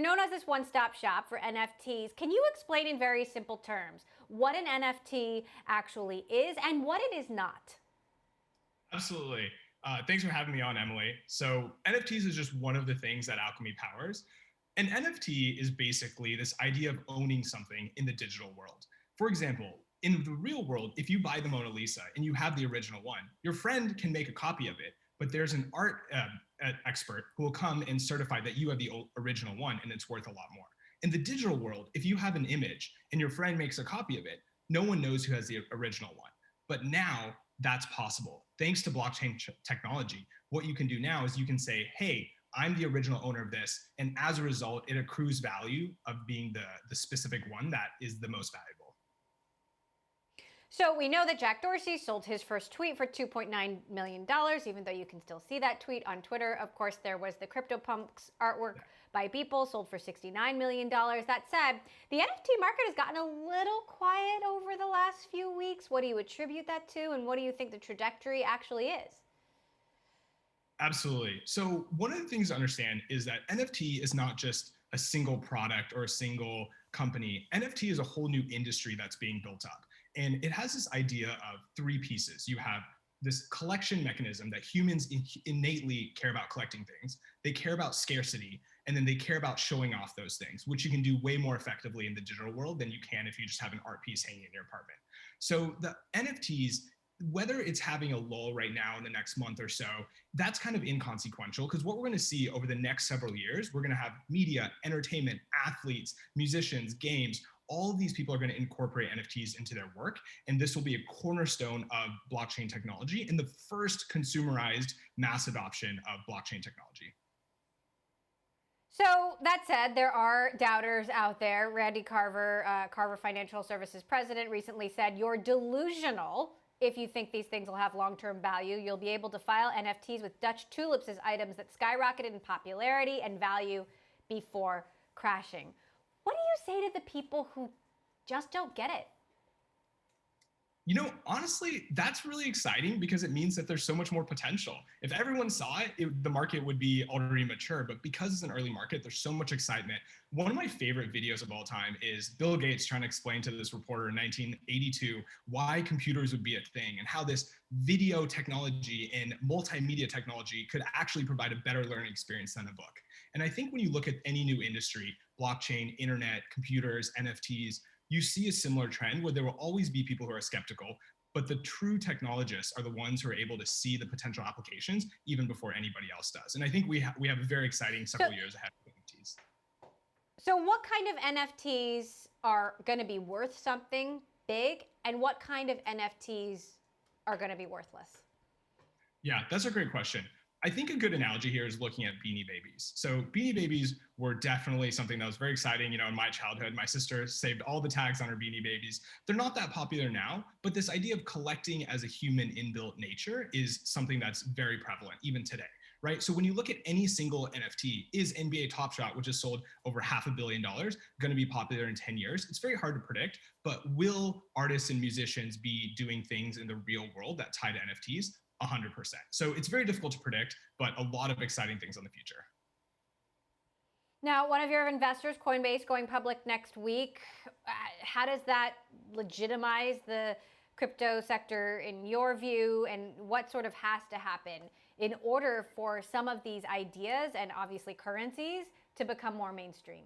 known as this one-stop shop for NFTs. Can you explain in very simple terms what an NFT actually is and what it is not? Absolutely. Thanks for having me on, Emily. So NFTs is just one of the things that Alchemy powers. An NFT is basically this idea of owning something in the digital world. For example, in the real world, if you buy the Mona Lisa and you have the original one, your friend can make a copy of it, but there's an art expert who will come and certify that you have the original one and it's worth a lot more. In the digital world, if you have an image and your friend makes a copy of it, no one knows who has the original one. But now that's possible. Thanks to blockchain technology, what you can do now is you can say, hey, I'm the original owner of this. And as a result, it accrues value of being the specific one that is the most valuable. So we know that Jack Dorsey sold his first tweet for $2.9 million, even though you can still see that tweet on Twitter. Of course, there was the CryptoPunks artwork by Beeple, sold for $69 million. That said, the NFT market has gotten a little quiet over the last few weeks. What do you attribute that to, and what do you think the trajectory actually is? Absolutely. So one of the things to understand is that NFT is not just a single product or a single company. NFT is a whole new industry that's being built up. And it has this idea of three pieces. You have this collection mechanism that humans innately care about collecting things. They care about scarcity, and then they care about showing off those things, which you can do way more effectively in the digital world than you can if you just have an art piece hanging in your apartment. So the NFTs, whether it's having a lull right now in the next month or so, that's kind of inconsequential, because what we're going to see over the next several years, we're going to have media, entertainment, athletes, musicians, games. All of these people are going to incorporate NFTs into their work, and this will be a cornerstone of blockchain technology and the first consumerized mass adoption of blockchain technology. So that said, there are doubters out there. Randy Carver, Carver Financial Services president, recently said, "You're delusional if you think these things will have long-term value. You'll be able to file NFTs with Dutch tulips as items that skyrocketed in popularity and value before crashing." What do you say to the people who just don't get it? You know, honestly, that's really exciting because it means that there's so much more potential. If everyone saw it, the market would be already mature. But because it's an early market, there's so much excitement. One of my favorite videos of all time is Bill Gates trying to explain to this reporter in 1982 why computers would be a thing and how this video technology and multimedia technology could actually provide a better learning experience than a book. And I think when you look at any new industry, blockchain, internet, computers, NFTs, you see a similar trend where there will always be people who are skeptical, but the true technologists are the ones who are able to see the potential applications even before anybody else does. And I think we have a very exciting several years ahead of NFTs. So what kind of NFTs are going to be worth something big, and what kind of NFTs are going to be worthless? Yeah, that's a great question. I think a good analogy here is looking at Beanie Babies. So Beanie Babies were definitely something that was very exciting. You know, in my childhood, my sister saved all the tags on her Beanie Babies. They're not that popular now, but this idea of collecting as a human inbuilt nature is something that's very prevalent even today, right? So when you look at any single NFT, is NBA Top Shot, which has sold over $500 million, going to be popular in 10 years? It's very hard to predict, but will artists and musicians be doing things in the real world that tie to NFTs? 100%. So it's very difficult to predict, but a lot of exciting things in the future. Now, one of your investors, Coinbase, going public next week. How does that legitimize the crypto sector in your view, and what sort of has to happen in order for some of these ideas and obviously currencies to become more mainstream?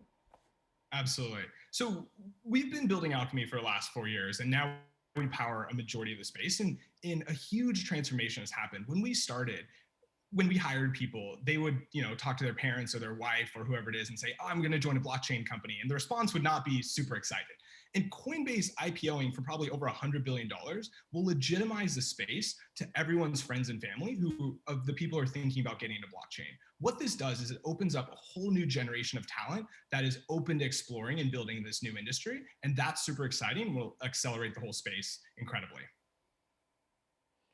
Absolutely. So we've been building Alchemy for the last 4 years, and now we power a majority of the space, and a huge transformation has happened. When we started, when we hired people, they would, talk to their parents or their wife or whoever it is and say, "Oh, I'm going to join a blockchain company." And the response would not be super excited. And Coinbase IPOing for probably over $100 billion will legitimize the space to everyone's friends and family who of the people who are thinking about getting into blockchain. What this does is it opens up a whole new generation of talent that is open to exploring and building this new industry. And that's super exciting and will accelerate the whole space incredibly.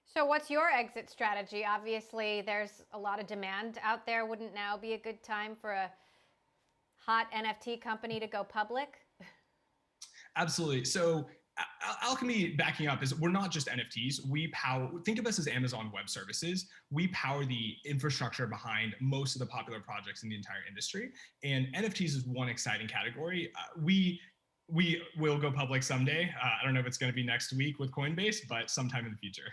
So what's your exit strategy? Obviously, there's a lot of demand out there. Wouldn't now be a good time for a hot NFT company to go public? Absolutely. So Alchemy, backing up, is we're not just NFTs. We power, think of us as Amazon Web Services. We power the infrastructure behind most of the popular projects in the entire industry. And NFTs is one exciting category. We will go public someday. I don't know if it's going to be next week with Coinbase, but sometime in the future.